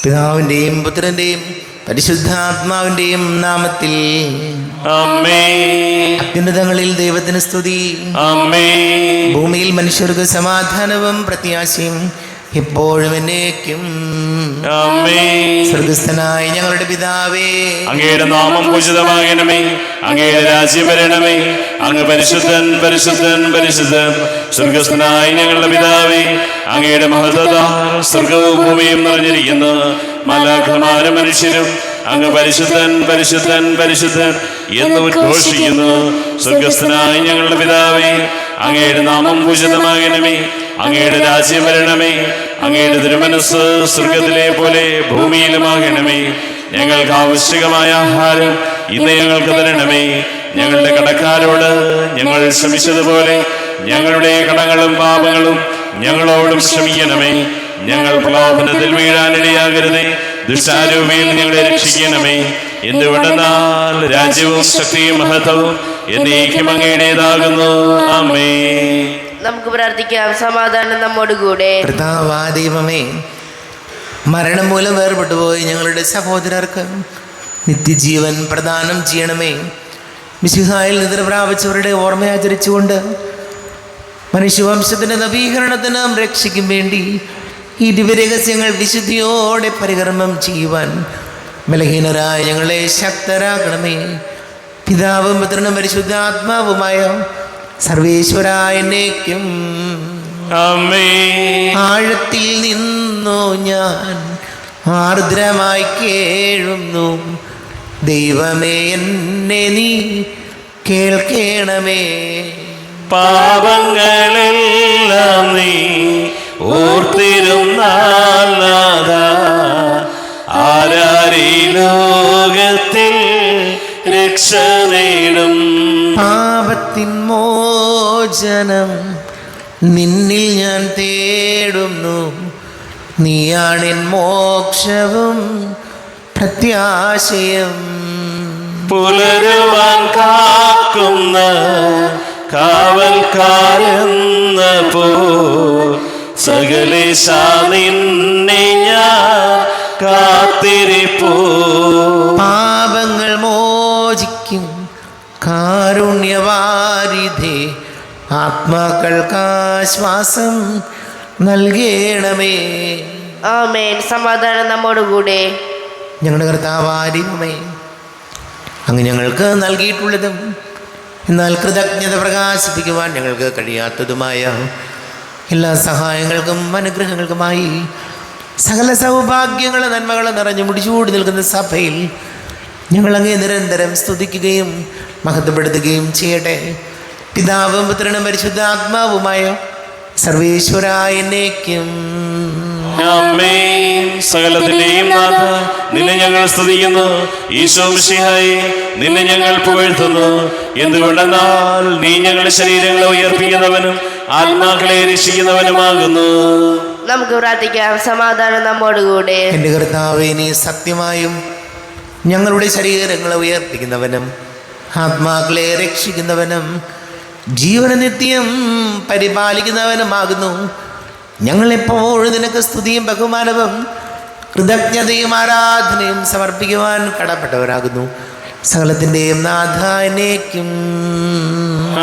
പിതാവിന്റെയും പുത്രന്റെയും പരിശുദ്ധാത്മാവിന്റെയും നാമത്തിൽ ആമേൻ. അത്യുന്നതങ്ങളിൽ ദൈവത്തിന് സ്തുതി. ആമേൻ. ഭൂമിയിൽ മനുഷ്യർക്ക് സമാധാനവും പ്രത്യാശയും എപ്പോഴും എന്നേക്കും. ആമേൻ. സ്വർഗസ്ഥനായ ഞങ്ങളുടെ പിതാവേ, അങ്ങയുടെ നാമം പൂജിതമാകണമേ. അങ്ങയുടെ രാജ്യം വരണമേ. അങ്ങ് പരിശുദ്ധൻ പരിശുദ്ധൻ പരിശുദ്ധൻ. സ്വർഗസ്ഥനായ ഞങ്ങളുടെ പിതാവേ, അങ്ങയുടെ മഹത്വത സ്വർഗവും ഭൂമിയും നിറഞ്ഞിരിക്കുന്നു. മാലാഖമാരും മനുഷ്യരും അങ്ങ് പരിശുദ്ധൻ പരിശുദ്ധൻ പരിശുദ്ധൻ എന്ന് ഉദ്ഘോഷിക്കുന്നു. സ്വർഗസ്ഥനായ ഞങ്ങളുടെ പിതാവേ, അങ്ങയുടെ നാമം പൂജിതമാകണമേ. അങ്ങയുടെ രാജ്യം വരണമേ. അങ്ങയുടെ തിരുമനസ്സ് സ്വർഗത്തിലെ പോലെ ഭൂമിയിലുമാകണമേ. ഞങ്ങൾക്ക് ആവശ്യകമായ ആഹാരം ഇന്ന് ഞങ്ങൾക്ക് തരണമേ. ഞങ്ങളുടെ കടക്കാരോട് ഞങ്ങൾ ക്ഷമിച്ചതുപോലെ ഞങ്ങളുടെ കടങ്ങളും പാപങ്ങളും ഞങ്ങളോടും ക്ഷമിക്കണമേ. ഞങ്ങൾ പ്രലോഭനത്തിൽ വീഴാനിടയാകരുതേ. ദുഷ്ടാരൂപിയിൽ ഞങ്ങളെ രക്ഷിക്കണമേ. എന്തുകൊണ്ടെന്നാൽ രാജ്യവും ശക്തിയും മഹത്വവും എന്നേക്കും അങ്ങയുടേതാകുന്നു. ആമേൻ. നമുക്ക് പ്രാർത്ഥിക്കാം. സമാധാനം നമ്മോടുകൂടെ. ദൈവമേ, മരണം മൂലം വേർപെട്ടുപോയി ഞങ്ങളുടെ സഹോദരർക്ക് നിത്യജീവൻ പ്രദാനം ചെയ്യണമേ. മിശിഹായിൽ നിദ്ര പ്രാപിച്ചവരുടെ ഓർമ്മയാചരിച്ചുകൊണ്ട് മനുഷ്യവംശത്തിന്റെ നവീകരണത്തിനും രക്ഷയ്ക്കും വേണ്ടി ഈ ദിവ്യരഹസ്യങ്ങൾ വിശുദ്ധിയോടെ പരികർമ്മം ചെയ്യുവാൻ ബലഹീനരായ ഞങ്ങളെ ശക്തരാക്കണമേ. പിതാവും പുത്രനും പരിശുദ്ധാത്മാവുമായ സർവേശ്വരായ എന്നേക്കും. ആമേൻ. ആഴത്തിൽ നിന്നു ഞാൻ ആർദ്രമായി കേഴുന്നു. ദൈവമേ, എന്നെ നീ കേൾക്കണമേ. പാപങ്ങളെല്ലാം നീ ഓർത്തിരുന്നാൽ നാഥാ, ആരാരീ ലോകത്തിൽ രക്ഷ നേടും. പാപത്തിൻ മോചനം നിന്നിൽ ഞാൻ തേടുന്നു. നീയാണെൻ മോക്ഷവും പ്രത്യാശയും. പുലരുവാൻ കാക്കുന്ന കാവൽക്കാരെന്ന പോ സകലേശ നിന്നെ ഞാൻ കാത്തിരിപ്പൂ. പാപങ്ങൾ മോചിക്കും കാരുണ്യവാരിധേ, ആത്മാക്കൾക്കാശ്വാസം നൽകണമേ. ആമേൻ. സമാധാനം നമ്മോടുകൂടെ. ഞങ്ങളുടെ കർത്താവാരിമേ, അങ്ങ് ഞങ്ങൾക്ക് നൽകിയിട്ടുള്ളതും എന്നാൽ കൃതജ്ഞത പ്രകാശിപ്പിക്കുവാൻ ഞങ്ങൾക്ക് കഴിയാത്തതുമായ എല്ലാ സഹായങ്ങൾക്കും അനുഗ്രഹങ്ങൾക്കുമായി സകല സൗഭാഗ്യങ്ങളും നന്മകളും നിറഞ്ഞു മുടിച്ചൂടി നിൽക്കുന്ന സഭയിൽ ഞങ്ങളങ്ങേ നിരന്തരം സ്തുതിക്കുകയും മഹത്വപ്പെടുത്തുകയും ചെയ്യട്ടെ. പിതാവും പുത്രനും പരിശുദ്ധാത്മാവുമായ സർവേശ്വരായ എന്നേക്കും. ആമേൻ. സകലത്തിന്റെയും നാഥ, നിന്നെ ഞങ്ങൾ സ്തുതിക്കുന്നു. ഈശോ മിശിഹായേ, നിന്നെ ഞങ്ങൾ പുകഴ്ത്തുന്നു. എന്തുകൊണ്ടെന്നാൽ നീ ഞങ്ങളുടെ ശരീരങ്ങളെ ഉയർപ്പിക്കുന്നവനും ആത്മാക്കളെ രക്ഷിക്കുന്നവനുമാകുന്നു. നമുക്ക് പ്രാർത്ഥിക്കാം. സമാധാനം നമ്മോടുകൂടെ. എൻ്റെ കർത്താവേ, നീ സത്യമായും ഞങ്ങളുടെ ശരീരങ്ങളെ ഉയർപ്പിക്കുന്നവനും ആത്മാക്കളെ രക്ഷിക്കുന്നവനും ജീവന നിത്യം പരിപാലിക്കുന്നവനുമാകുന്നു. ഞങ്ങളെപ്പോഴും നിനക്ക് സ്തുതിയും ബഹുമാനവും കൃതജ്ഞതയും ആരാധനയും സമർപ്പിക്കുവാൻ കടപ്പെട്ടവരാകുന്നു. സകലത്തിൻ്റെയും നാഥ എന്നേക്കും.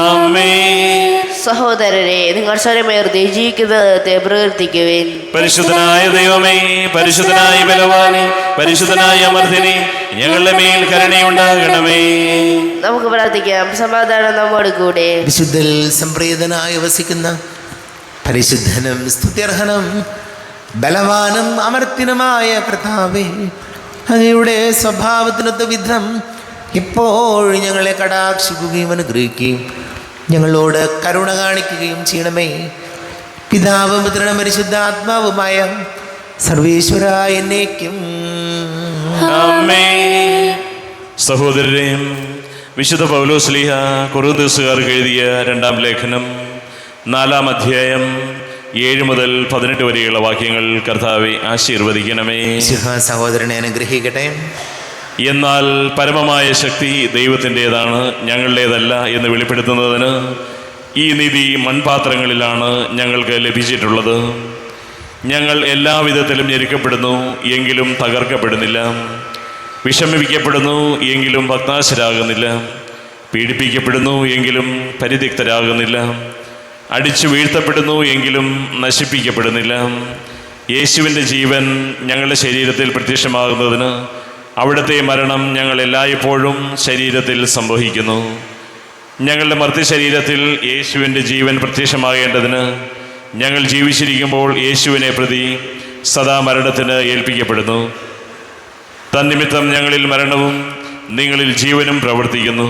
ആമേൻ. സഹോദരരെ, നിങ്ങൾ സ്വരമേർത്തി ജീവിക്കുന്നത്തെ പ്രവർത്തിക്കുവിൻ. പരിശുദ്ധനായ ദൈവമേ, പരിശുദ്ധനായ ബലവാനെ, പരിശുദ്ധനായ അമർത്തിനെ, ഞങ്ങളുടെ മേൽ കരുണയുണ്ടാകണമേ. നമുക്ക് പ്രാർത്ഥിക്കാം. സമാധാനം നമ്മോടുകൂടെ. വിശുദ്ധൽ സംപ്രീതനായി വസിക്കുന്ന പരിശുദ്ധനും സ്തുത്യർഹനും ബലവാനും അമർത്തിനുമായ കർത്താവേ, അങ്ങയുടെ സ്വഭാവത്തിനൊത്ത വിധം എപ്പോഴും ഞങ്ങളെ കടാക്ഷിക്കുകയും അനുഗ്രഹിക്കുകയും ഞങ്ങളോട് കരുണ കാണിക്കുകയും ചെയ്യണമേ. പിതാവും പുത്രനും പരിശുദ്ധാത്മാവുമായ സർവേശ്വരായ എന്നേക്കും. ആമേൻ. സഹോദരരെയും വിശുദ്ധ പൗലോസ്ലീഹ കൊറിന്തോസുകാർക്ക് എഴുതിയ 2-ാം ലേഖനം 4-ാം അധ്യായം 7 മുതൽ 18 വരെയുള്ള വാക്യങ്ങൾ കർത്താവെ ആശീർവദിക്കണമേ. സഹോദരനെ അനുഗ്രഹിക്കട്ടെ. എന്നാൽ പരമമായ ശക്തി ദൈവത്തിൻ്റെതാണ്, ഞങ്ങളുടേതല്ല എന്ന് വെളിപ്പെടുത്തുന്നതിന് ഈ നിധി മൺപാത്രങ്ങളിലാണ് ഞങ്ങൾക്ക് ലഭിച്ചിട്ടുള്ളത്. ഞങ്ങൾ എല്ലാവിധത്തിലും ഞെരുക്കപ്പെടുന്നു, എങ്കിലും തകർക്കപ്പെടുന്നില്ല. വിഷമിപ്പിക്കപ്പെടുന്നു, എങ്കിലും ഭഗ്നാശരാകുന്നില്ല. പീഡിപ്പിക്കപ്പെടുന്നു, എങ്കിലും പരിത്യക്തരാകുന്നില്ല. അടിച്ചു വീഴ്ത്തപ്പെടുന്നു, എങ്കിലും നശിപ്പിക്കപ്പെടുന്നില്ല. യേശുവിൻ്റെ ജീവൻ ഞങ്ങളുടെ ശരീരത്തിൽ പ്രത്യക്ഷമാകുന്നതിന് അവിടുത്തെ മരണം ഞങ്ങൾ എല്ലായ്പ്പോഴും ശരീരത്തിൽ സംഭവിക്കുന്നു. ഞങ്ങളുടെ മർത്യശരീരത്തിൽ യേശുവിൻ്റെ ജീവൻ പ്രത്യക്ഷമാകേണ്ടതിന് ഞങ്ങൾ ജീവിച്ചിരിക്കുമ്പോൾ യേശുവിനെ പ്രതി സദാ മരണത്തിന് ഏൽപ്പിക്കപ്പെടുന്നു. തന്നിമിത്തം ഞങ്ങളിൽ മരണവും നിങ്ങളിൽ ജീവനും പ്രവർത്തിക്കുന്നു.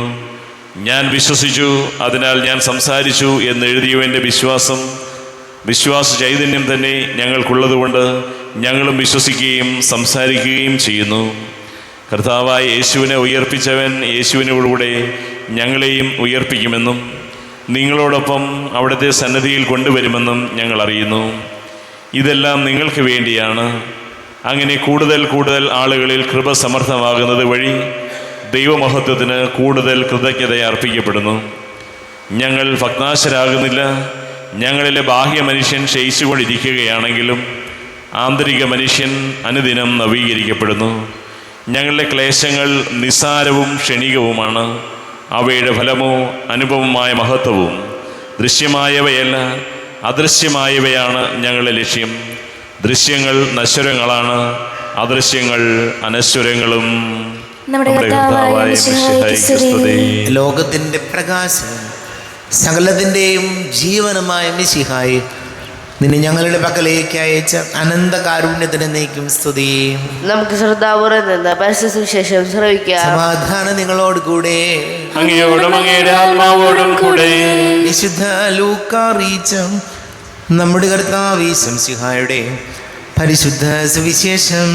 ഞാൻ വിശ്വസിച്ചു, അതിനാൽ ഞാൻ സംസാരിച്ചു എന്നെഴുതിയവൻ്റെ വിശ്വാസ ചൈതന്യം തന്നെ ഞങ്ങൾക്കുള്ളതുകൊണ്ട് ഞങ്ങളും വിശ്വസിക്കുകയും സംസാരിക്കുകയും ചെയ്യുന്നു. കർത്താവായ യേശുവിനെ ഉയർപ്പിച്ചവൻ യേശുവിനോടുകൂടെ ഞങ്ങളെയും ഉയർപ്പിക്കുമെന്നും നിങ്ങളോടൊപ്പം അവിടുത്തെ സന്നിധിയിൽ കൊണ്ടുവരുമെന്നും ഞങ്ങൾ അറിയുന്നു. ഇതെല്ലാം നിങ്ങൾക്ക് വേണ്ടിയാണ്. അങ്ങനെ കൂടുതൽ കൂടുതൽ ആളുകളിൽ കൃപ സമർത്ഥമാകുന്നത് വഴി ദൈവമഹത്വത്തിന് കൂടുതൽ കൃതജ്ഞത അർപ്പിക്കപ്പെടുന്നു. ഞങ്ങൾ ഭഗ്നാശരാകുന്നില്ല. ഞങ്ങളിലെ ബാഹ്യ മനുഷ്യൻ ക്ഷയിച്ചുകൊണ്ടിരിക്കുകയാണെങ്കിലും ആന്തരിക മനുഷ്യൻ അനുദിനം നവീകരിക്കപ്പെടുന്നു. ഞങ്ങളുടെ ക്ലേശങ്ങൾ നിസ്സാരവും ക്ഷണികവുമാണ്. അവയുടെ ഫലമോ അനുപമമായ മഹത്വവും. ദൃശ്യമായവയല്ല, അദൃശ്യമായവയാണ് ഞങ്ങളുടെ ലക്ഷ്യം. ദൃശ്യങ്ങൾ നശ്വരങ്ങളാണ്, അദൃശ്യങ്ങൾ അനശ്വരങ്ങളും. ലോകത്തിൻ്റെ പ്രകാശം സകലത്തിൻ്റെയും ജീവനുമായ മിശിഹായി നിന്നെ ഞങ്ങളുടെ പക്കലേക്ക് അയച്ച അനന്ത കാരുണ്യത്തിന് നീക്കും സ്തുതി. നമുക്ക് ശ്രദ്ധാപൂർവ്വം നിന്ന് പരിശുദ്ധ സുവിശേഷം ശ്രവിക്കാം. സമാധാനം നിങ്ങളോട് കൂടെ, അങ്ങയോടും അങ്ങയുടെ ആത്മാവോടും കൂടെ. വിശുദ്ധ ലൂക്കാ അറിയിച്ച നമ്മുടെ കർത്താവ് മിശിഹായുടെ പരിശുദ്ധ സുവിശേഷം.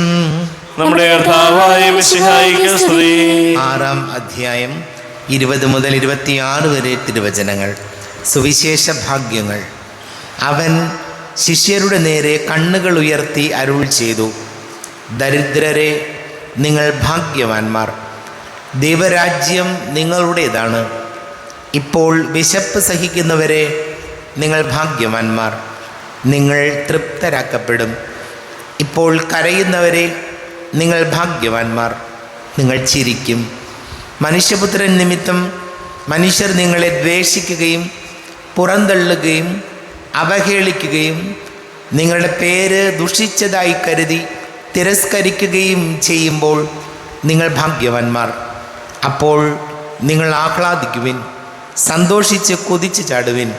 നമ്മുടെ കർത്താവായ മിശിഹായിക്ക് സ്തുതി. 6-ാം അധ്യായം 20 മുതൽ 26 വരെ തിരുവചനങ്ങൾ. സുവിശേഷ ഭാഗ്യങ്ങൾ. അവൻ ശിഷ്യരുടെ നേരെ കണ്ണുകൾ ഉയർത്തി അരുൾ ചെയ്തു, ദരിദ്രരെ, നിങ്ങൾ ഭാഗ്യവാന്മാർ, ദൈവരാജ്യം നിങ്ങളുടേതാണ്. ഇപ്പോൾ വിശപ്പ് സഹിക്കുന്നവരെ, നിങ്ങൾ ഭാഗ്യവാന്മാർ, നിങ്ങൾ തൃപ്തരാക്കപ്പെടും. ഇപ്പോൾ കരയുന്നവരെ, നിങ്ങൾ ഭാഗ്യവാന്മാർ, നിങ്ങൾ ചിരിക്കും. മനുഷ്യപുത്രൻ നിമിത്തം മനുഷ്യർ നിങ്ങളെ ദ്വേഷിക്കുകയും പുറന്തള്ളുകയും അവഹേളിക്കുകയും നിങ്ങളുടെ പേര് ദുഷിച്ചതായി കരുതി തിരസ്കരിക്കുകയും ചെയ്യുമ്പോൾ നിങ്ങൾ ഭാഗ്യവാന്മാർ. അപ്പോൾ നിങ്ങൾ ആഹ്ലാദിക്കുവിൻ, സന്തോഷിച്ച് കുതിച്ചു ചാടുവിൻ.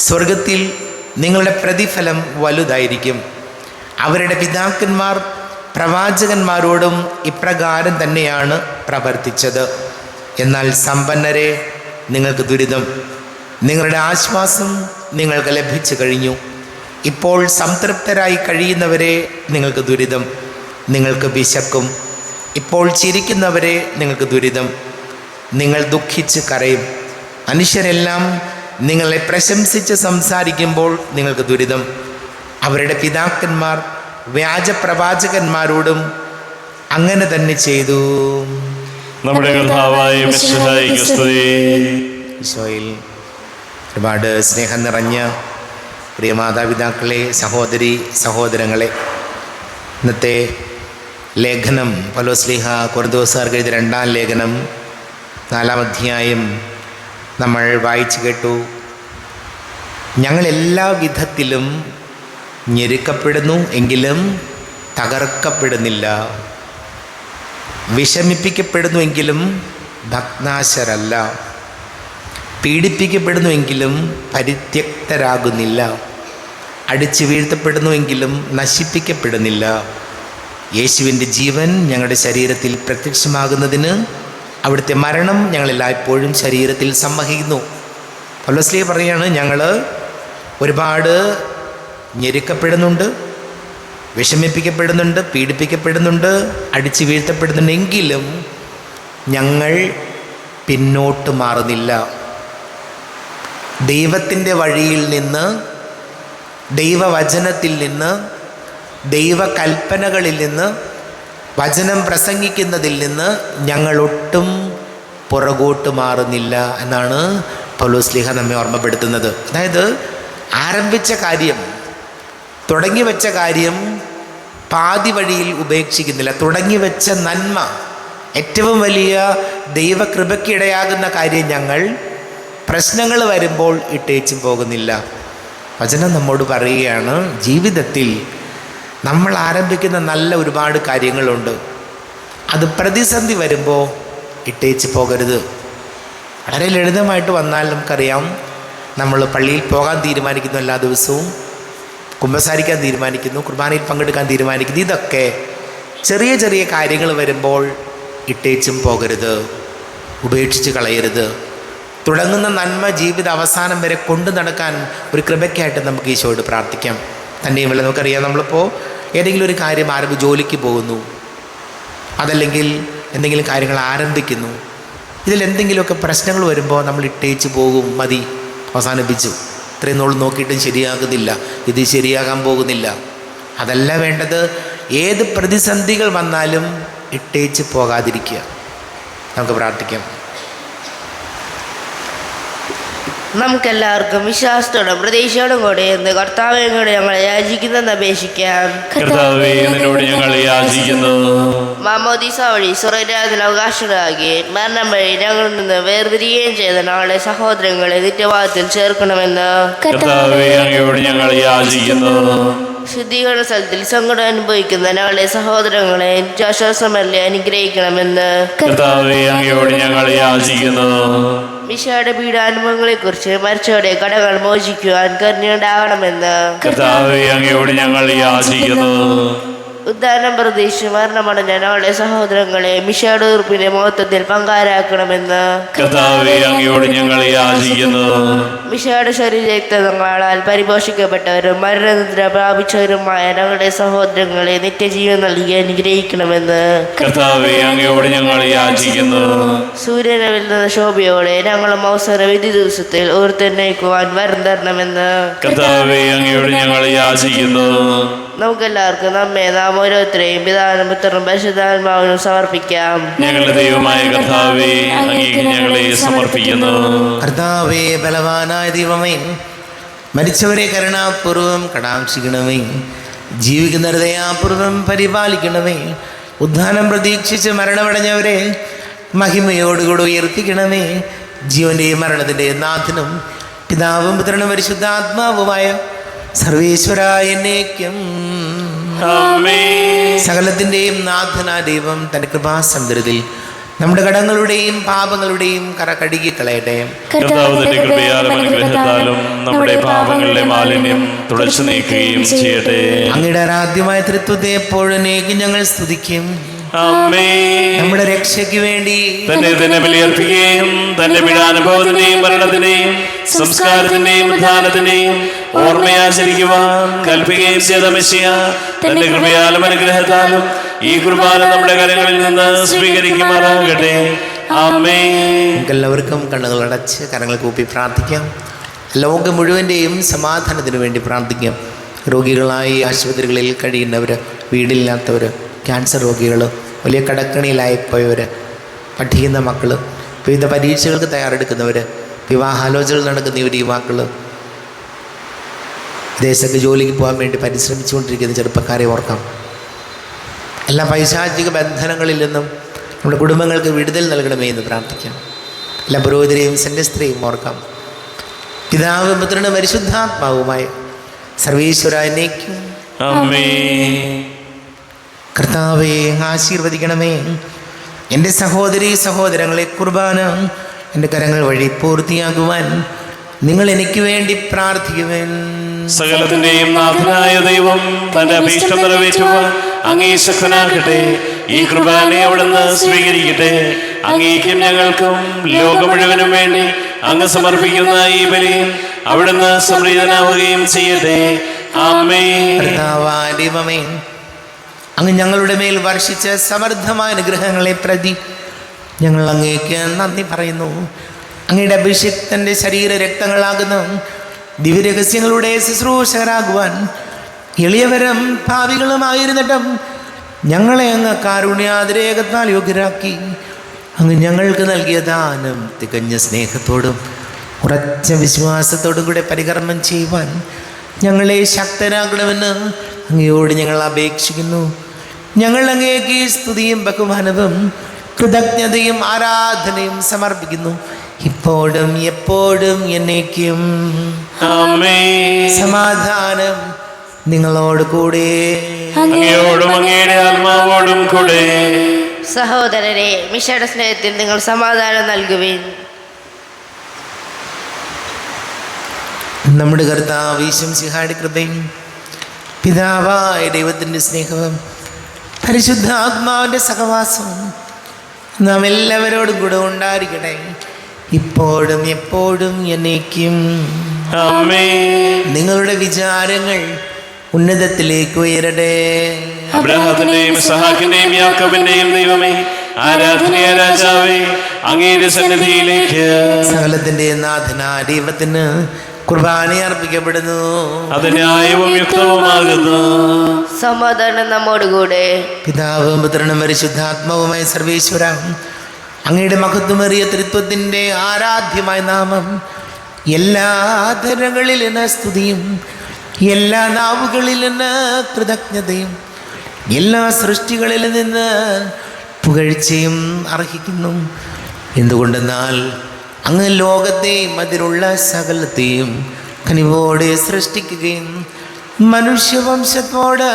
സ്വർഗത്തിൽ നിങ്ങളുടെ പ്രതിഫലം വലുതായിരിക്കും. അവരുടെ പിതാക്കന്മാർ പ്രവാചകന്മാരോടും ഇപ്രകാരം തന്നെയാണ് പ്രവർത്തിച്ചത്. എന്നാൽ സമ്പന്നരെ, നിങ്ങൾക്ക് ദുരിതം. നിങ്ങളുടെ ആശ്വാസം നിങ്ങൾക്ക് ലഭിച്ചു കഴിഞ്ഞു. ഇപ്പോൾ സംതൃപ്തരായി കഴിയുന്നവരെ, നിങ്ങൾക്ക് ദുരിതം. നിങ്ങൾക്ക് വിശക്കും. ഇപ്പോൾ ചിരിക്കുന്നവരെ, നിങ്ങൾക്ക് ദുരിതം. നിങ്ങൾ ദുഃഖിച്ച് കരയും. മനുഷ്യരെല്ലാം നിങ്ങളെ പ്രശംസിച്ച് സംസാരിക്കുമ്പോൾ നിങ്ങൾക്ക് ദുരിതം. അവരുടെ പിതാക്കന്മാർ വ്യാജപ്രവാചകന്മാരോടും അങ്ങനെ തന്നെ ചെയ്തു. നമ്മുടെ കർത്താവായ മിശിഹായിക്ക് സ്തുതി. ഈശോയിൽ ഒരുപാട് സ്നേഹം നിറഞ്ഞ പ്രിയ മാതാപിതാക്കളെ, സഹോദരി സഹോദരങ്ങളെ, ഇന്നത്തെ ലേഖനം പൗലോസ്ലീഹ കൊരിന്തോസുകാർക്ക് എഴുതിയ 2-ാം ലേഖനം 4-ാം അധ്യായം നമ്മൾ വായിച്ചു കേട്ടു. ഞങ്ങളെല്ലാ വിധത്തിലും ഞെരുക്കപ്പെടുന്നു, എങ്കിലും തകർക്കപ്പെടുന്നില്ല. വിഷമിപ്പിക്കപ്പെടുന്നുവെങ്കിലും ഭഗ്നാശരല്ല. പീഡിപ്പിക്കപ്പെടുന്നുവെങ്കിലും പരിത്യക്തരാകുന്നില്ല. അടിച്ചു വീഴ്ത്തപ്പെടുന്നുവെങ്കിലും നശിപ്പിക്കപ്പെടുന്നില്ല. യേശുവിൻ്റെ ജീവൻ ഞങ്ങളുടെ ശരീരത്തിൽ പ്രത്യക്ഷമാകുന്നതിന് അവിടുത്തെ മരണം ഞങ്ങളെല്ലായ്പ്പോഴും ശരീരത്തിൽ സംവഹിക്കുന്നു. പൗലോസ്ലീഹ പറയുകയാണ്, ഞങ്ങൾ ഒരുപാട് ഞെരുക്കപ്പെടുന്നുണ്ട്, വിഷമിപ്പിക്കപ്പെടുന്നുണ്ട്, പീഡിപ്പിക്കപ്പെടുന്നുണ്ട്, അടിച്ചു വീഴ്ത്തപ്പെടുന്നുണ്ടെങ്കിലും ഞങ്ങൾ പിന്നോട്ട് മാറുന്നില്ല. ദൈവത്തിൻ്റെ വഴിയിൽ നിന്ന്, ദൈവവചനത്തിൽ നിന്ന്, ദൈവകൽപ്പനകളിൽ നിന്ന്, വചനം പ്രസംഗിക്കുന്നതിൽ നിന്ന് ഞങ്ങൾ ഒട്ടും പുറകോട്ട് മാറുന്നില്ല എന്നാണ് പൗലോസ്ലീഹ നമ്മെ ഓർമ്മപ്പെടുത്തുന്നത്. അതായത് ആരംഭിച്ച കാര്യം തുടങ്ങി വെച്ച കാര്യം പാതി വഴിയിൽ ഉപേക്ഷിക്കുന്നില്ല. തുടങ്ങി വെച്ച നന്മ, ഏറ്റവും വലിയ ദൈവകൃപയ്ക്കിടയാകുന്ന കാര്യം ഞങ്ങൾ പ്രശ്നങ്ങൾ വരുമ്പോൾ ഇട്ടേച്ചും പോകുന്നില്ല. വചനം നമ്മോട് പറയുകയാണ്, ജീവിതത്തിൽ നമ്മൾ ആരംഭിക്കുന്ന നല്ല ഒരുപാട് കാര്യങ്ങളുണ്ട്. അത് പ്രതിസന്ധി വരുമ്പോൾ ഇട്ടേച്ച് പോകരുത്. വളരെ ലളിതമായിട്ട് വന്നാൽ നമുക്കറിയാം, നമ്മൾ പള്ളിയിൽ പോകാൻ തീരുമാനിക്കുന്നു, എല്ലാ ദിവസവും കുമ്പസാരിക്കാൻ തീരുമാനിക്കുന്നു, കുർബാനയിൽ പങ്കെടുക്കാൻ തീരുമാനിക്കുന്നു. ഇതൊക്കെ ചെറിയ ചെറിയ കാര്യങ്ങൾ വരുമ്പോൾ ഇട്ടേച്ചും പോകരുത്, ഉപേക്ഷിച്ച് കളയരുത്. തുടങ്ങുന്ന നന്മ ജീവിത അവസാനം വരെ കൊണ്ടു നടക്കാൻ ഒരു കൃപയ്ക്കായിട്ട് നമുക്ക് ഈശോയോട് പ്രാർത്ഥിക്കാം. തന്നെയുമല്ല, നമുക്കറിയാം, നമ്മളിപ്പോൾ ഏതെങ്കിലും ഒരു കാര്യം ജോലിക്ക് പോകുന്നു, അതല്ലെങ്കിൽ എന്തെങ്കിലും കാര്യങ്ങൾ ആരംഭിക്കുന്നു. ഇതിലെന്തെങ്കിലുമൊക്കെ പ്രശ്നങ്ങൾ വരുമ്പോൾ നമ്മൾ ഇട്ടേച്ച് പോകും, മതി, അവസാനിപ്പിച്ചു, ഇത്രയും നാൾ നോക്കിയിട്ടും ശരിയാകുന്നില്ല, ഇത് ശരിയാകാൻ പോകുന്നില്ല. അതല്ല വേണ്ടത്. ഏത് പ്രതിസന്ധികൾ വന്നാലും ഇട്ടേച്ച് പോകാതിരിക്കുക. നമുക്ക് പ്രാർത്ഥിക്കാം. നമുക്കെല്ലാവർക്കും വിശ്വാസത്തോടും പ്രതീക്ഷയോടും കൂടി എന്ന് കർത്താവെ കൂടെ ഞങ്ങളെ യാചിക്കുന്നെന്ന് അപേക്ഷിക്കാം. കർത്താവേ, നിന്നോട് ഞങ്ങൾ യാചിക്കുന്നു. മാമോദീസ വഴി സ്വർഗ്ഗരാജ്യത്തിൽ അവകാശികളാകുകയും മരണം വഴി ഞങ്ങളിൽ നിന്ന് വേർതിരിയുകയും ചെയ്ത ഞങ്ങളുടെ സഹോദരങ്ങളെ നിത്യവാദത്തിൽ ചേർക്കണമെന്ന് കർത്താവേ, അങ്ങയോട് ഞങ്ങൾ യാചിക്കുന്നു. ശുദ്ധീകരണ സ്ഥലത്തിൽ സങ്കടം അനുഭവിക്കുന്ന ഞങ്ങളുടെ സഹോദരങ്ങളെ നിത്യാശ്വാസമല്ലേ അനുഗ്രഹിക്കണമെന്ന് കർത്താവേ, അങ്ങയോട് ഞങ്ങൾ യാചിക്കുന്നു. മിശിഹായുടെ പീഡാനുഭവങ്ങളെക്കുറിച്ച് മരിച്ചവരുടെ കടകൾ മോചിക്കുവാൻ കരുണയുണ്ടാകണമെന്ന് കർത്താവേ, അങ്ങയോട് ഞങ്ങൾ യാചിക്കുന്നു. ഉദ്ധാനം പ്രതീക്ഷിച്ച് മരണമടഞ്ഞ ഞങ്ങളുടെ സഹോദരങ്ങളെ മിശിഹായുടെ ഉറപ്പിന്റെ മഹത്വത്തിൽ പങ്കാരാക്കണമെന്ന് കർത്താവേ, അങ്ങയോട് ഞങ്ങൾ യാചിക്കുന്നു. മിശിഹായുടെ ശരീരരക്തങ്ങളാൽ പരിപോഷിക്കപ്പെട്ടവരും മരണനിദ്ര പ്രാപിച്ചവരുമായ ഞങ്ങളുടെ സഹോദരങ്ങളെ നിത്യജീവൻ നൽകി അനുഗ്രഹിക്കണമെന്ന് കർത്താവേ, അങ്ങയോട് ഞങ്ങൾ യാചിക്കുന്നു. സൂര്യനെ വെല്ലുന്ന ശോഭയോടെ ഞങ്ങളും അവസര വിധി ദിവസത്തിൽ ഓർത്തെന്നേക്കുവാൻ വരം തരണമെന്ന് കർത്താവേ, അങ്ങയോട് ഞങ്ങൾ യാചിക്കുന്നു. നമുക്കെല്ലാവർക്കും നമ്മെ നാം ഓരോരുത്തരെയും പിതാവിനും പുത്രനും പരിശുദ്ധാത്മാവിനും സമർപ്പിക്കാം. ഞങ്ങളുടെ ദൈവമായ കർത്താവേ, അങ്ങേക്ക് ഞങ്ങളെ സമർപ്പിക്കുന്നു. കർത്താവേ, ബലവാനായ ദൈവമേ, മരിച്ചവരെ കരുണാപൂർവം കടാക്ഷിക്കണമേ, ജീവിക്കുന്ന ദയാപൂർവം പരിപാലിക്കണമേ, ഉദ്ധാനം പ്രതീക്ഷിച്ച് മരണമടഞ്ഞവരെ മഹിമയോടുകൂടി ഉയർത്തിക്കണമേ. ജീവന്റെയും മരണത്തിൻ്റെയും നാഥനും പിതാവും പുത്രനും പരിശുദ്ധാത്മാവുമായ സർവേശ്വരായ എന്നേക്കും സകലത്തിൻ്റെയും നാഥനായ ദൈവം തൻ്റെ കൃപാസമുദ്രത്തിൽ നമ്മുടെ കടങ്ങളുടെയും പാപങ്ങളുടെയും കറ കഴുകിക്കളയട്ടെ. കർത്താവ് തന്റെ കൃപയാലും അനുഗ്രഹത്താലും നമ്മുടെ പാപങ്ങളുടെ മാലിന്യം തുടച്ചു നീക്കുകയും ചെയ്യട്ടെ. അങ്ങയുടെ ആരാധ്യമായ തൃത്വത്തെ എപ്പോഴും ഞങ്ങൾ സ്തുതിക്കും. നമ്മുടെ രക്ഷയ്ക്ക് വേണ്ടി തന്നെ ബലിയർപ്പിക്കുകയും തന്റെ പീഡാനുഭവത്തിന്റെയും മരണത്തിന്റെയും സംസ്കാരത്തിന്റെയും ഉദ്ധാനത്തിന്റെയും ഓർമ്മയാചരിക്കുവാൻ കൽപ്പിക്കുകയും ചെയ്ത മെസ്സിയ തന്റെ കൃപയാലും അനുഗ്രഹത്താലും ഈ കുർബാന നമ്മുടെ കരങ്ങളിൽ നിന്ന് സ്വീകരിക്കുമാറാകട്ടെ. ആമേൻ. എല്ലാവർക്കും കണ്ണുകൾ അടച്ച് കരങ്ങൾ കൂപ്പി പ്രാർത്ഥിക്കാം. ലോകം മുഴുവൻ്റെയും സമാധാനത്തിന് വേണ്ടി പ്രാർത്ഥിക്കാം. രോഗികളായി ആശുപത്രികളിൽ കഴിയുന്നവർ, വീടില്ലാത്തവർ, ക്യാൻസർ രോഗികൾ, വലിയ കടക്കണിയിലായിപ്പോയവർ, പഠിക്കുന്ന മക്കൾ, വിവിധ പരീക്ഷകൾക്ക് തയ്യാറെടുക്കുന്നവർ, വിവാഹാലോചനകൾ നടക്കുന്ന ഇവർ യുവാക്കൾ, വിദേശത്ത് ജോലിക്ക് പോകാൻ വേണ്ടി പരിശ്രമിച്ചുകൊണ്ടിരിക്കുന്ന ചെറുപ്പക്കാരെ ഓർക്കാം. എല്ലാ പൈശാചിക ബന്ധനങ്ങളിൽ നിന്നും നമ്മുടെ കുടുംബങ്ങൾക്ക് വിടുതൽ നൽകണമേ എന്ന് പ്രാർത്ഥിക്കാം. എല്ലാ പുരോഹിതരെയും സന്യസ്തരെയും ഓർക്കാം. പിതാവും പുത്രനും പരിശുദ്ധാത്മാവുമായ സർവീശ്വരായ എന്നേക്കും കർത്താവെ ആശീർവദിക്കണമേ. എൻ്റെ സഹോദരീ സഹോദരങ്ങളെ കുർബാന എൻ്റെ കരങ്ങൾ വഴി പൂർത്തിയാകുവാൻ നിങ്ങൾ എനിക്ക് വേണ്ടി പ്രാർത്ഥിക്കുവാൻ. സകലത്തിന്റെയും നാഥനായ ദൈവം തന്റെ അഭീഷ്ടം നിറവേറ്റുവാൻ അങ്ങേ ശക്തനാകട്ടെ. ഈ കുർബാനയെ അവിടുന്ന് സ്വീകരിക്കട്ടെ. അങ്ങേക്കും ഞങ്ങൾക്കും ലോകം മുഴുവനും വേണ്ടി അങ്ങ് സമർപ്പിക്കുന്ന ഈ ബലിയിൽ അവിടുന്ന് സംപ്രീതനാവുകയും ചെയ്യട്ടെ. ആമേൻ. ദൈവമേ, അങ്ങ് ഞങ്ങളുടെ മേൽ വർഷിച്ച സമൃദ്ധമായ അനുഗ്രഹങ്ങളെ പ്രതി ഞങ്ങൾ അങ്ങേക്ക് നന്ദി പറയുന്നു. അങ്ങയുടെ അഭിഷിക്തൻ്റെ ശരീര രക്തങ്ങളാകുന്ന ദിവ്യരഹസ്യങ്ങളുടെ ശുശ്രൂഷകരാകുവാൻ എളിയവരും ഭാവികളുമായിരുന്നിട്ടും ഞങ്ങളെ അങ്ങ് കാരുണ്യാതിരേകത്താൽ യോഗ്യരാക്കി. അങ്ങ് ഞങ്ങൾക്ക് നൽകിയ ദാനം തികഞ്ഞ സ്നേഹത്തോടും ഉറച്ച വിശ്വാസത്തോടും കൂടെ പരികർമ്മം ചെയ്യുവാൻ ഞങ്ങളെ ശക്തരാക്കണമെന്ന് അങ്ങയോട് ഞങ്ങൾ അപേക്ഷിക്കുന്നു. ഞങ്ങൾ അങ്ങേക്ക് സ്തുതിയും ബഹുമാനവും കൃതജ്ഞതയും ആരാധനയും സമർപ്പിക്കുന്നു, ഇപ്പോഴും എപ്പോഴും എന്നേക്കും. ആമേൻ. സമാധാനം നിങ്ങളോട് കൂടെ. അങ്ങയോടും അങ്ങയുടെ ആത്മാവോടും കൂടെ. സഹോദരരെ, മിശയുടെ സ്നേഹത്തിൽ നിങ്ങൾ സമാധാനം നൽകുവിൻ. നമ്മുടെ കർത്താവ് ഈശോമിശിഹായുടെ കൃപയും പിതാവായ ദൈവത്തിൻ്റെ സ്നേഹവും പരിശുദ്ധാത്മാവിൻ്റെ സഹവാസവും നാം എല്ലാവരോടും കൂടെ ഉണ്ടായിരിക്കട്ടെ, ഇപ്പോഴും എപ്പോഴും എന്നേക്കും. ആമേൻ. നിങ്ങളുടെ വിചാരങ്ങൾ ഉന്നതത്തിലേക്ക് ഉയരട്ടെ. അബ്രഹാമിന്റെയും ഇസ്ഹാക്കിന്റെയും യാക്കോബിന്റെയും ദൈവമേ, ആരാധനീയ രാജാവേ, അങ്ങയുടെ സന്നിധിയിലേക്ക് സകലത്തിന്റെ നാഥനായ ദൈവത്തിന് കുർബാന അർപ്പിക്കപ്പെടുന്നു. അത് ന്യായവും യുക്തവുമാകുന്നു. സമാധാനം നമ്മോടുകൂടെ. പിതാവും പുത്രനും പരിശുദ്ധാത്മാവുമായ സർവേശ്വര, അങ്ങയുടെ മഹത്വമേറിയ ത്രിത്വത്തിൻ്റെ ആരാധ്യമായ നാമം എല്ലാ ധരങ്ങളിൽ നിന്ന് സ്തുതിയും എല്ലാ നാവുകളിൽ നിന്ന് കൃതജ്ഞതയും എല്ലാ സൃഷ്ടികളിൽ നിന്ന് പുകഴ്ചയും അർഹിക്കുന്നു. എന്തുകൊണ്ടെന്നാൽ അങ്ങ് ലോകത്തെയും അതിലുള്ള സകലത്തെയും കനിവോടെ സൃഷ്ടിക്കുകയും മനുഷ്യവംശത്തോട്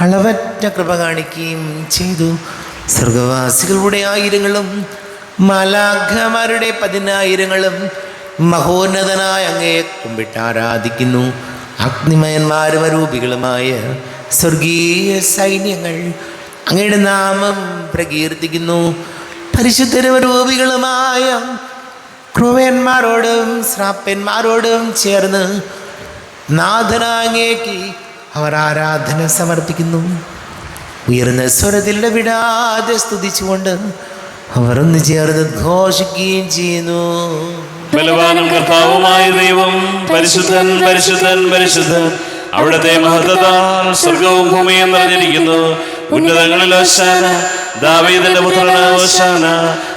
അളവറ്റ കൃപ കാണിക്കുകയും ചെയ്തു. സ്വർഗവാസികളുടെ ആയിരങ്ങളും മാലാഖമാരുടെ 10,000ങ്ങളും മഹോന്നതനായ അങ്ങയെ കുമ്പിട്ട് ആരാധിക്കുന്നു. അഗ്നിമയന്മാരും അരൂപികളുമായ സ്വർഗീയ സൈന്യങ്ങൾ അങ്ങയുടെ നാമം പ്രകീർത്തിക്കുന്നു. പരിശുദ്ധരൂപികളുമായ ക്രൂവന്മാരോടും ശ്രാപ്പന്മാരോടും ചേർന്ന് നാഥനാങ്ങേക്ക് അവർ ആരാധന സമർപ്പിക്കുന്നു. ഉയർന്ന സ്വരത്തിൽ വിടാതെ സ്തുതിച്ചുകൊണ്ട് അവർ ഒന്ന് ചേർന്ന് ഘോഷിക്കുകയും ചെയ്യുന്നു. ബലവാനും കർത്താവുമായ ദൈവം, പരിശുദ്ധൻ പരിശുദ്ധൻ പരിശുദ്ധൻ, അവിടുത്തെ മഹത്വത്താൽ സ്വർഗവും ഭൂമിയും നിറഞ്ഞിരിക്കുന്നു. ഉന്നതങ്ങളിൽ ഹോശാന, ദാവീദിന്റെ പുത്രനായ ഹോശാന.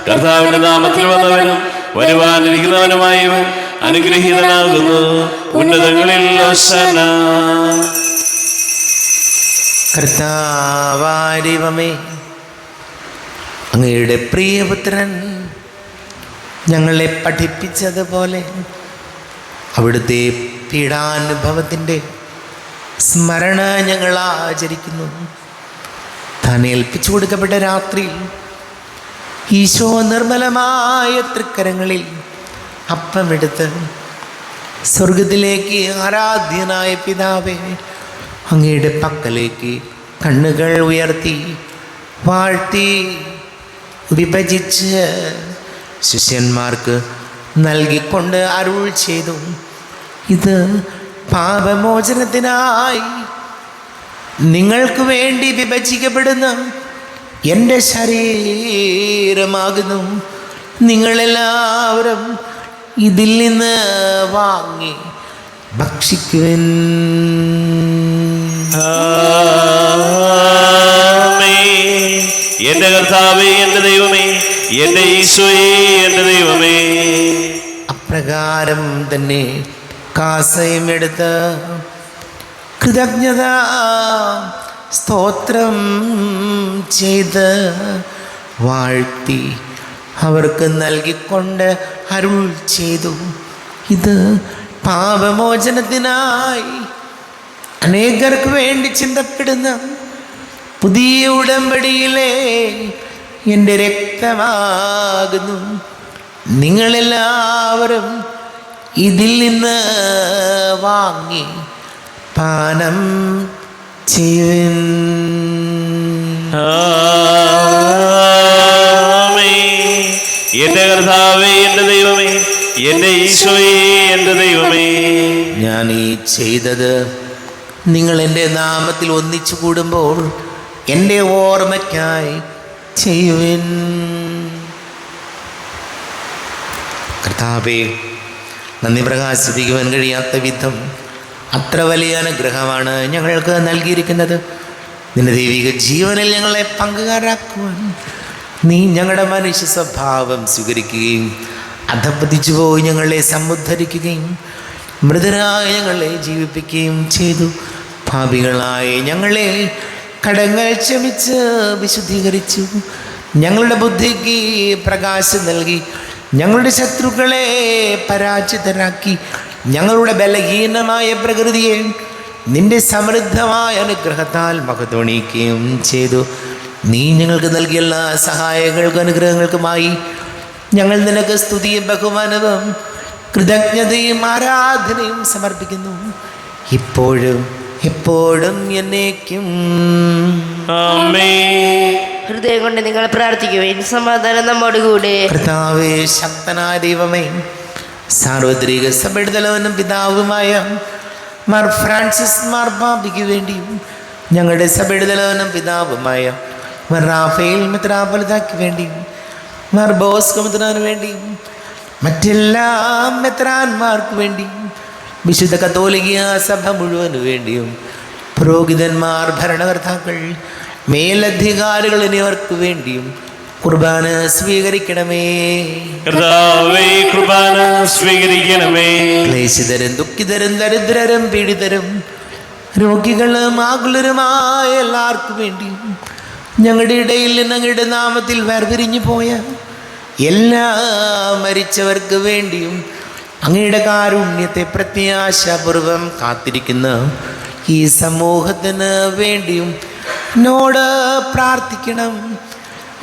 കർത്താവിന്റെ നാമത്തിൽ വന്നവനും വരുവാനിരിക്കുന്നവനുമായവൻ അനുഗ്രഹീതനാകുന്നു. ഉന്നതങ്ങളിൽ ഹോശാന. കർത്താവായ ദൈവമേ, അങ്ങയുടെ പ്രിയപുത്രൻ ഞങ്ങളെ പഠിപ്പിച്ചതുപോലെ അവിടുത്തെ പീഡാനുഭവത്തിൻ്റെ സ്മരണ ഞങ്ങൾ ആചരിക്കുന്നു. താൻ ഏൽപ്പിച്ചു കൊടുക്കപ്പെട്ട രാത്രിയിൽ ഈശോ നിർമ്മലമായ തൃക്കരങ്ങളിൽ അപ്പമെടുത്ത് സ്വർഗത്തിലേക്ക് ആരാധ്യനായ പിതാവേ, അങ്ങയുടെ പക്കലേക്ക് കണ്ണുകൾ ഉയർത്തി വാഴ്ത്തി വിഭജിച്ച് ശിഷ്യന്മാർക്ക് നൽകിക്കൊണ്ട് അരുൾ ചെയ്തു, ഇത് പാപമോചനത്തിനായി നിങ്ങൾക്ക് വേണ്ടി വിഭജിക്കപ്പെടുന്ന എൻ്റെ ശരീരമാകുന്നു. നിങ്ങളെല്ലാവരും ഇതിൽ നിന്ന് വാങ്ങി ഭക്ഷിക്കുവിൻ. എന്റെ കർത്താവേ, എന്റെ ദൈവമേ, എന്റെ ഈശോയേ, എന്റെ ദൈവമേ. അപ്രകാരം തന്നെ കാസയും എടുത്ത് കൃതജ്ഞത സ്തോത്രം ചെയ്ത് വാഴ്ത്തി അവർക്ക് നൽകിക്കൊണ്ട് അരുൾ ചെയ്തു, ഇത് പാപമോചനത്തിനായി അനേകർക്ക് വേണ്ടി ചിന്തപ്പെടുന്ന പുതിയ ഉടമ്പടിയിലെ എൻ്റെ രക്തമാകുന്നു. നിങ്ങളെല്ലാവരും ഇതിൽ നിന്ന് വാങ്ങി പാനം ചെയ്യുവിൻ. എന്റെ കർത്താവേ, എന്റെ ദൈവമേ, എന്റെ ഈശോയേ, എന്റെ ദൈവമേ. ഞാൻ ഈ ചെയ്തത് നിങ്ങൾ എൻ്റെ നാമത്തിൽ ഒന്നിച്ചു കൂടുമ്പോൾ എൻ്റെ ഓർമ്മയ്ക്കായി ചെയ്യുവിൻ. കർത്താവേ, നന്ദി പ്രകാശിപ്പിക്കുവാൻ കഴിയാത്ത വിധം അത്ര വലിയ അനുഗ്രഹമാണ് ഞങ്ങൾക്ക് നൽകിയിരിക്കുന്നത്. നിന്റെ ദൈവിക ജീവനിൽ ഞങ്ങളെ പങ്കുകാരാക്കുവാൻ നീ ഞങ്ങളുടെ മനുഷ്യ സ്വഭാവം സ്വീകരിക്കുകയും അധപ്പതിച്ചു പോയി ഞങ്ങളെ സമുദ്ധരിക്കുകയും മൃതരായ ഞങ്ങളെ ജീവിപ്പിക്കുകയും ചെയ്തു. പാപികളായ ഞങ്ങളെ കടങ്ങൾ ക്ഷമിച്ച് വിശുദ്ധീകരിച്ചു. ഞങ്ങളുടെ ബുദ്ധിക്ക് പ്രകാശം നൽകി. ഞങ്ങളുടെ ശത്രുക്കളെ പരാജിതരാക്കി. ഞങ്ങളുടെ ബലഹീനമായ പ്രകൃതിയെ നിന്റെ സമൃദ്ധമായ അനുഗ്രഹത്താൽ മഹത്വണിക്കുകയും ചെയ്തു. നീ ഞങ്ങൾക്ക് നൽകിയ എല്ലാ സഹായങ്ങൾക്കും അനുഗ്രഹങ്ങൾക്കുമായി ഞങ്ങൾ നിനക്ക് സ്തുതിയും ബഹുമാനവും കൃതജ്ഞതയും ആരാധനയും സമർപ്പിക്കുന്നു, ഇപ്പോഴും എപ്പോഴും എന്നേക്കും. ഹൃദയം കൊണ്ട് നിങ്ങൾ പ്രാർത്ഥിക്കുവേൻ. സമാധാനം നമ്മോട് കൂടെ. കർത്താവേ, ശക്തനായ ദൈവമേ, സാർവത്രിക സഭയുടെ തലവനും പിതാവുമായ മാർ ഫ്രാൻസിസ് മാർപ്പാപ്പയ്ക്ക് വേണ്ടിയും ഞങ്ങളുടെ സഭയുടെ തലവനും പിതാവുമായ മാർ റാഫേൽ മെത്രാപ്പൊലീത്തായ്ക്ക് വേണ്ടിയും മാർ ബോസ്കോ മെത്രാന് വേണ്ടിയും മറ്റെല്ലാ മെത്രാന്മാർക്ക് വേണ്ടിയും വിശുദ്ധ കത്തോലിക്ക സഭ മുഴുവന് വേണ്ടിയും പുരോഹിതന്മാർ, ഭരണകർത്താക്കൾ, മേലധികാരികൾ എന്നിവർക്ക് വേണ്ടിയും കുർബാന സ്വീകരിക്കണമേ. കർത്താവേ, കുർബാന സ്വീകരിക്കണമേ. ക്ലേശിതരും ദുഃഖിതരും ദരിദ്രരും പീഡിതരും രോഗികളും ആകുലരുമായ എല്ലാവർക്കും വേണ്ടിയും ഞങ്ങളുടെ ഇടയിൽ നിന്ന് അങ്ങയുടെ നാമത്തിൽ വേർപിരിഞ്ഞു പോയ എല്ലാ മരിച്ചവർക്ക് വേണ്ടിയും അങ്ങയുടെ കാരുണ്യത്തെ പ്രത്യാശാപൂർവം കാത്തിരിക്കുന്ന ഈ സമൂഹത്തിന് വേണ്ടിയും എന്നോട് പ്രാർത്ഥിക്കണം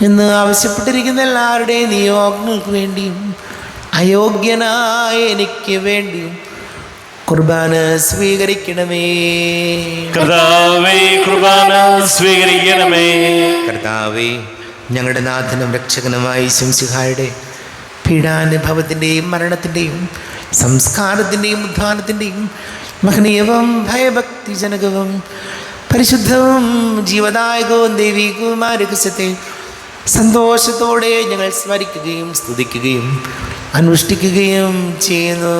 എന്ന് ആവശ്യപ്പെട്ടിരിക്കുന്ന എല്ലാവരുടെയും നിയോഗങ്ങൾക്ക് വേണ്ടിയും അയോഗ്യനായ എനിക്ക് വേണ്ടിയും കുർബാന സ്വീകരിക്കണമേ. കർത്താവേ, കുർബാന സ്വീകരിക്കണമേ. കർത്താവേ, ഞങ്ങളുടെ നാഥനും രക്ഷകനുമായ ശംസിഹായുടെ പീഡാനുഭവത്തിൻ്റെയും മരണത്തിൻ്റെയും സംസ്കാരത്തിൻ്റെയും ഉദ്ധാനത്തിൻ്റെയും മഹനീയവും ഭയഭക്തിജനകവും പരിശുദ്ധവും ജീവദായകവും ദൈവികവുമായ രഹസ്യത്തെ സന്തോഷത്തോടെ ഞങ്ങൾ സ്മരിക്കുകയും സ്തുതിക്കുകയും അനുഷ്ഠിക്കുകയും ചെയ്യുന്നു.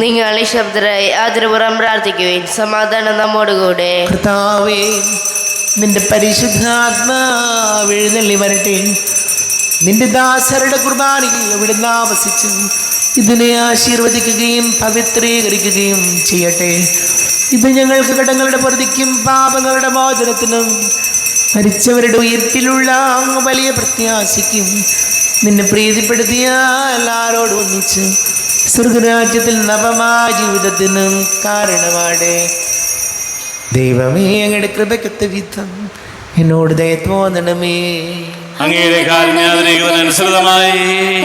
നിങ്ങൾ നിശബ്ദരായി ആദരപൂർവ്വം പ്രാർത്ഥിക്കുവേൻ. സമാധാനം നമ്മോട് കൂടെ. കർത്താവേ, നിന്റെ പരിശുദ്ധാത്മാവ് എഴുന്നള്ളി വരട്ടെ. നിന്റെ ദാസരുടെ കുർബാനയിൽ ഇവിടുന്ന് ആവസിച്ച് ഇതിനെ ആശീർവദിക്കുകയും പവിത്രീകരിക്കുകയും ചെയ്യട്ടെ. ഇത് ഞങ്ങൾക്ക് കടങ്ങളുടെ പൊറുതിക്കും പാപങ്ങളുടെ മോചനത്തിനും മരിച്ചവരുടെ ഉയർപ്പിലുള്ള അങ്ങ് വലിയ പ്രത്യാശയ്ക്കും നിന്നെ പ്രീതിപ്പെടുത്തിയ എല്ലാവരോടും ഒന്നിച്ച് സ്വർഗരാജ്യത്തിൽ നവമായ ജീവിതത്തിനും കാരണമാടെ. ദൈവമേ, അങ്ങയുടെ കൃപയ്ക്കൊത്ത വിധം എന്നോട് ദയ തോന്നണമേ. അങ്ങയുടെ കാരുണ്യാതിരേകതനുസൃതമായി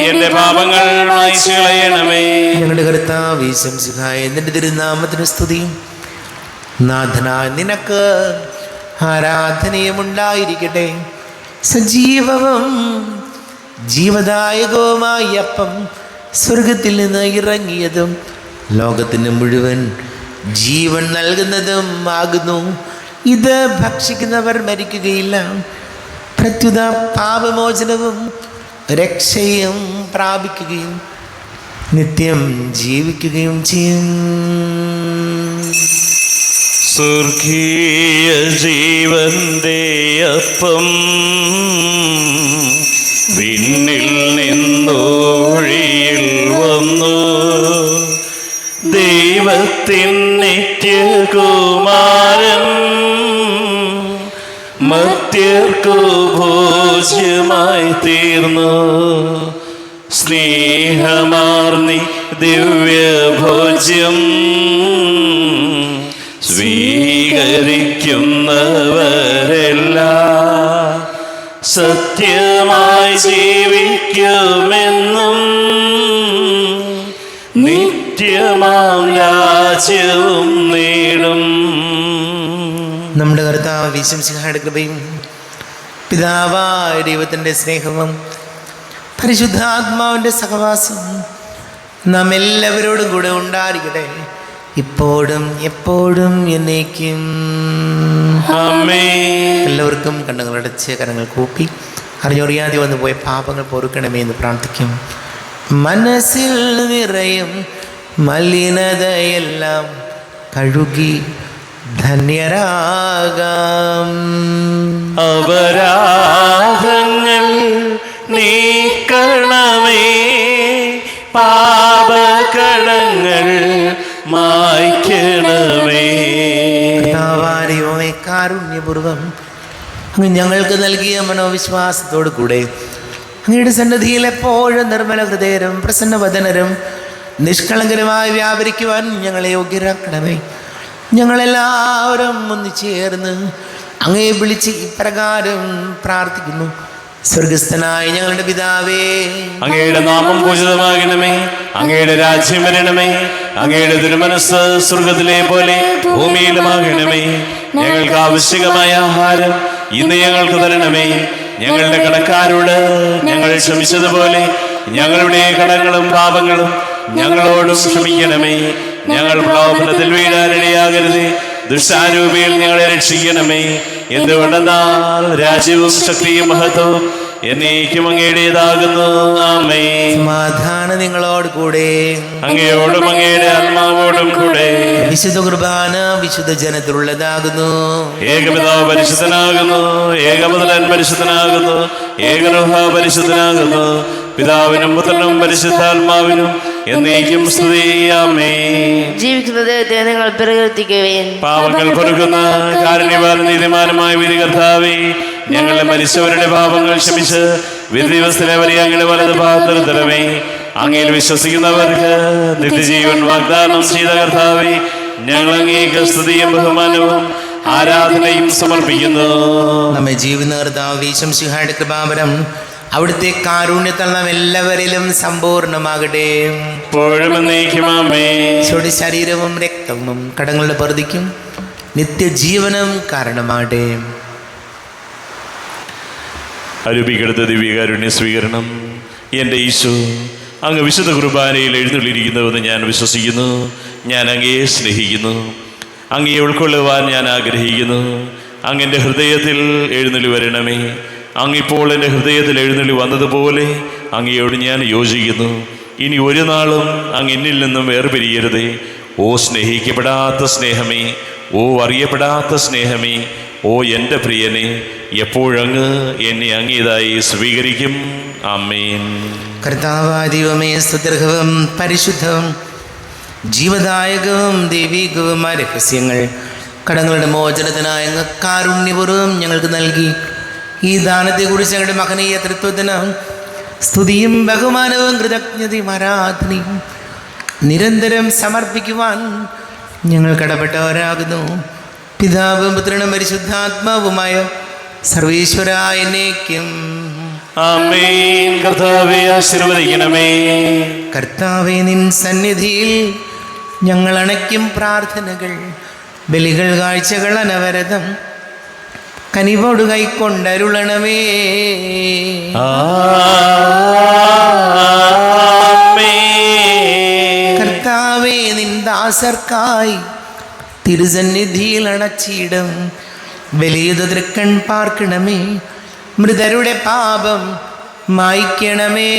എന്റെ പാപങ്ങൾ മായ്ച്ചു കളയണമേ. ഞങ്ങളുടെ കർത്താവേ ശംസിഹായ നിന്റെ തിരുനാമത്തിന് സ്തുതിയും നാഥനായ നിനക്ക് ആരാധനയും ഉണ്ടായിരിക്കട്ടെ. സജീവവും ജീവദായകവുമായ അപ്പം സ്വർഗത്തിൽ നിന്ന് ഇറങ്ങിയതും ലോകത്തിന് മുഴുവൻ ജീവൻ നൽകുന്നതും ആകുന്നു. ഇത് ഭക്ഷിക്കുന്നവർ മരിക്കുകയില്ല, പ്രത്യുത പാപമോചനവും രക്ഷയും പ്രാപിക്കുകയും നിത്യം ജീവിക്കുകയും ചെയ്യും. സ്വർഗീയ ജീവന്റെ അപ്പം വിണ്ണിൽ നിന്നൊഴിയിൽ വന്നു, ദൈവത്തിൻ നിത്യകുമാരൻ മർത്യർക്കു ഭോജ്യമായി തീർന്നു. സ്നേഹമാർന്നി ദിവ്യഭോജ്യം സ്വീകരിക്കുന്നവരെല്ലാം സത്യമായി ജീവിക്കുമെന്നും നിത്യമാം രാജ്യവും നേടും. നമ്മുടെ കർത്താവ് ഈശോമിശിഹായുടെ കൃപയും പിതാവായ ദൈവത്തിൻ്റെ സ്നേഹവും പരിശുദ്ധാത്മാവിൻ്റെ സഹവാസവും നാം എല്ലാവരോടും കൂടെ ഉണ്ടായിരിക്കട്ടെ, ഇപ്പോഴും എപ്പോഴും എന്നേക്കും. എല്ലാവർക്കും കണ്ണുകളടച്ച് കരങ്ങൾ കൂപ്പി അറിഞ്ഞറിയാതെ വന്നു പോയ പാപങ്ങൾ പൊറുക്കണമേ എന്ന് പ്രാർത്ഥിക്കും. മനസ്സിൽ നിറയും മലിനതയെല്ലാം കഴുകി ധന്യരാകാം. അപരാധങ്ങൾ നീക്കണമേ, പാപകടങ്ങൾ ദൈവമേ, കാരുണ്യപൂർവം അങ്ങ് ഞങ്ങൾക്ക് നൽകിയ മനോവിശ്വാസത്തോടു കൂടെ അങ്ങയുടെ സന്നിധിയിൽ എപ്പോഴും നിർമ്മല ഹൃദയരും പ്രസന്നവദനരും നിഷ്കളങ്കരമായി വ്യാപരിക്കുവാൻ ഞങ്ങളെ യോഗ്യരാക്കണമേ. ഞങ്ങളെല്ലാവരും ഒന്നിച്ചേർന്ന് അങ്ങയെ വിളിച്ച് ഇപ്രകാരം പ്രാർത്ഥിക്കുന്നു. സ്വർഗസ്ഥനായ ഞങ്ങളുടെ പിതാവേ, അങ്ങയുടെ നാമം പൂജിതമാകണമേ. അങ്ങയുടെ രാജ്യം വരണമേ. അങ്ങയുടെ തിരുമനസ് സ്വർഗത്തിലെ പോലെ ഭൂമിയിലുമാകണമേ. ഞങ്ങൾക്ക് ആവശ്യമായ ആഹാരം ഇന്ന് ഞങ്ങൾക്ക് തരണമേ. ഞങ്ങളുടെ കടക്കാരോട് ഞങ്ങൾ ക്ഷമിച്ചതുപോലെ ഞങ്ങളുടെ കടങ്ങളും പാപങ്ങളും ഞങ്ങളോടും ക്ഷമിക്കണമേ. ഞങ്ങൾ പ്രലോഭനത്തിൽ വീഴാനിടയാകരുത്. ദുഷ്ടാരൂപിയിൽ ഞങ്ങളെ രക്ഷിക്കണമേ. എന്തുകൊണ്ടെന്നാൽ രാജ്യവും ശക്തിയും മഹത്വവും എന്നേക്കും അങ്ങയുടേതാകുന്നു. ആമേൻ. സമാധാനം നിങ്ങളോട് കൂടെ, അങ്ങയോടും അങ്ങയുടെ ആത്മാവോടും കൂടെ. വിശുദ്ധ കുർബാന വിശുദ്ധ ജനത്തിലുള്ളതാകുന്നു. ഏകപിതാവ് പരിശുദ്ധനാകുന്നു, ഏകപുത്രൻ പരിശുദ്ധനാകുന്നു, ഏകരൂഹ പരിശുദ്ധനാകുന്നു. പിതാവിനും പുത്രനും പരിശുദ്ധാത്മാവിനും എന്നേക്കും സ്തുതി. ആമേൻ. ജീവിക്കുന്ന ദൈവത്തെ നിങ്ങൾ പ്രകീർത്തിക്കുവിൻ. പാപങ്ങൾ പൊറുക്കുന്ന കാരുണ്യവാൻ നീതിമാനുമായ വിധികർത്താവേ, ഞങ്ങളുടെ മരിച്ചവരുടെ പാപങ്ങൾ ക്ഷമിച്ച് വിധി ദിവസത്തിലെ വരെ അങ്ങയുടെ വലത് ഭാഗത്ത് നിർത്തണമേ. അങ്ങയിൽ വിശ്വസിക്കുന്നവർക്ക് നിത്യജീവൻ വാഗ്ദാനം ചെയ്ത കർത്താവേ, ഞങ്ങൾ അങ്ങേക്ക് സ്തുതിയും ബഹുമാനവും ആരാധനയും സമർപ്പിക്കുന്നു. നമ്മെ ജീവിത കർത്താവ് ശംസിഹായുടെ കൃപാവരം അവിടുത്തെ കാരുണ്യത്താൽ നാം എല്ലാവരിലും സമ്പൂർണ്ണമാകട്ടെ. ഇപ്പോഴും എന്നേക്കും ആമേൻ. ഈശോയുടെ ശരീരവും രക്തവും കടങ്ങളുടെ പ്രതിക്കും നിത്യജീവനം കാരണമാകട്ടെ. അരൂപിക്കെടുത്ത ദിവ്യകാരുണ്യ സ്വീകരണം. എൻ്റെ ഈശോ, അങ്ങ് വിശുദ്ധ കുർബാനയിൽ എഴുന്നള്ളിയിരിക്കുന്നുവെന്ന് ഞാൻ വിശ്വസിക്കുന്നു. ഞാൻ അങ്ങയെ സ്നേഹിക്കുന്നു. അങ്ങയെ ഉൾക്കൊള്ളുവാൻ ഞാൻ ആഗ്രഹിക്കുന്നു. അങ്ങെൻ്റെ ഹൃദയത്തിൽ എഴുന്നള്ളി വരണമേ. അങ്ങിപ്പോൾ എൻ്റെ ഹൃദയത്തിൽ എഴുന്നള്ളി വന്നതുപോലെ അങ്ങയോട് ഞാൻ യോജിക്കുന്നു. ഇനി ഒരു നാളും അങ്ങ് എന്നിൽ നിന്നും വേർപിരിയരുതേ. ഓ സ്നേഹിക്കപ്പെടാത്ത സ്നേഹമേ, ഓ അറിയപ്പെടാത്ത സ്നേഹമേ, ഓ എൻ്റെ പ്രിയനെ, എപ്പോഴങ്ങ് എന്നെ അങ്ങേതായി സ്വീകരിക്കും. ആമേൻ. കർത്താവായ ദൈവമേ, സ്തുത്യർഹവും പരിശുദ്ധവും ജീവദായകവും ദൈവികവുമായ രഹസ്യങ്ങൾ കടങ്ങളുടെ മോചനത്തിനായ അങ്ങ് കാരുണ്യപൂർവ്വം ഞങ്ങൾക്ക് നൽകി. ഈ ദാനത്തെക്കുറിച്ച് ഞങ്ങളുടെ മഹനീയ തൃത്വത്തിന് സ്തുതിയും ബഹുമാനവും കൃതജ്ഞതയും ആരാധനയും നിരന്തരം സമർപ്പിക്കുവാൻ ഞങ്ങൾ കടപ്പെട്ടവരാകുന്നു. പിതാവും പുത്രനും പരിശുദ്ധാത്മാവുമായ സർവീശ്വരായ എന്നേക്കും ആമേൻ. കർത്താവേ, ആശീർവദിക്കണമേ. കർത്താവേ, നിൻ സന്നിധിയിൽ ഞങ്ങൾ അണയ്ക്കും പ്രാർത്ഥനകൾ, ബലികൾ, കാഴ്ചകൾ അനവരതം കനിവോട് കൈക്കൊണ്ടരുളണമേ. കർത്താവേ, നിൻ ദാസർക്കായി തിരുസന്നിധിയിൽ അണച്ചിടും വലിയ തൃക്കൺ പാർക്കണമേ. മൃതരുടെ പാപം മായ്ക്കണമേ.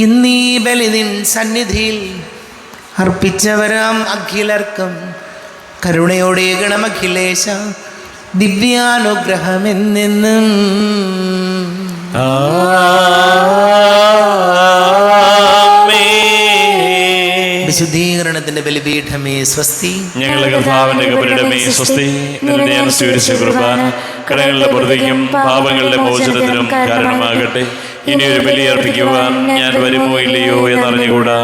ഇന്നീ ബലി നിൻ സന്നിധിയിൽ അർപ്പിച്ചവരാം അഖിലർക്കും കരുണയോടെ ഗണമഖിലേശ ദിവ്യാനുഗ്രഹമെന്നെന്നും. വിശുദ്ധീകരണത്തിന്റെ ബലിപീഠമേ സ്വസ്തി. ഞങ്ങളുടെ കർത്താവിന്റെ കബരിടമേ സ്വസ്തി. നിന്നെ ഞാൻ സ്വീകരിച്ച കുർബാന കടങ്ങളുടെ പുറത്തേക്കും പാപങ്ങളുടെ മോചനത്തിനും കാരണമാകട്ടെ. ഇനിയൊരു ബലി അർപ്പിക്കുവാൻ ഞാൻ വരുമോ ഇല്ലയോ എന്നറിഞ്ഞുകൂടാ.